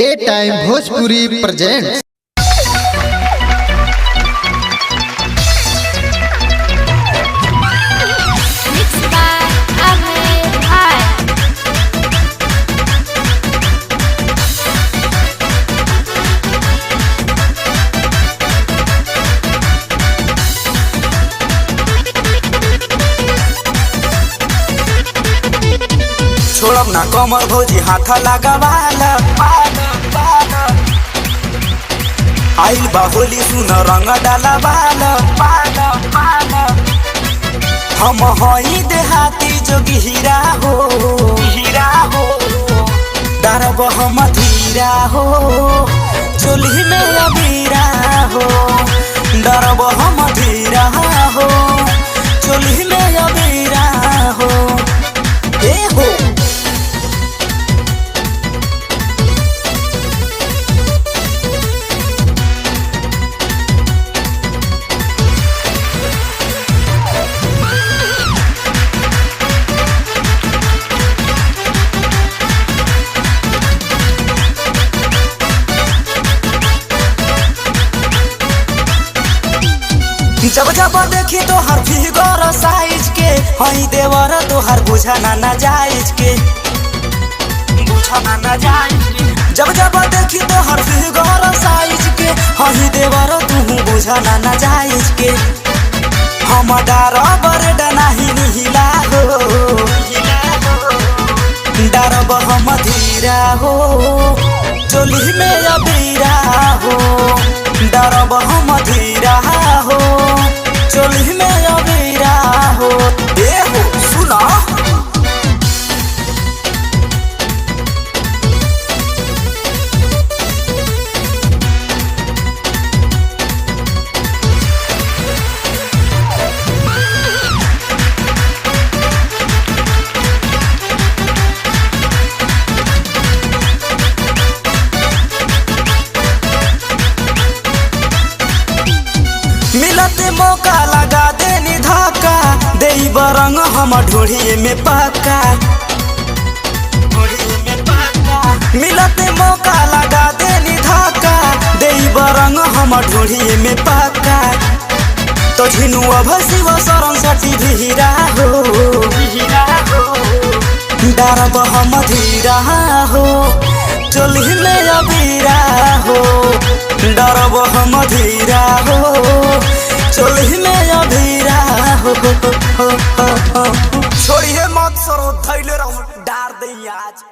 ए time Bhojpuri present. छोड़ब ना कमर भौजी हाथ लगावाला आइल बा होली सुन रंग डालावाला हम हई देहाती जोगी हीरा हो डरब हम धीरा हो चोली में अबीरा हो डरब हम धीरा हो चोली में अबीरा हो ए हो जब जब देखी तो हर फिगर साइज के हई देवर तो हर बुझाना ना जायज के जब जब देखी तो हर फिगर साइज के हई देवर तू बुझाना ना जायज के हम डरब नहीं निहिला हो डरब हम धीरा हो चोली में अबीरा हो डरब हम धीरा हो चोली में अबीरा हो ए हो सुना मिलते मौका लगा देनी धक्का दे बरंग हम ढोढ़िए में पक्का मिलते मौका लगा देनी धक्का दे बरंग हम ढोढ़िए में पक्का तो झिनु अब शिव शरण सटी भीरा हो डरब हम धीरा हो चोली में अबीरा हो डरब हम धीरा हो चोली में अबीरा हो छोड़िए मत सरो धैले रहो डार दे आज।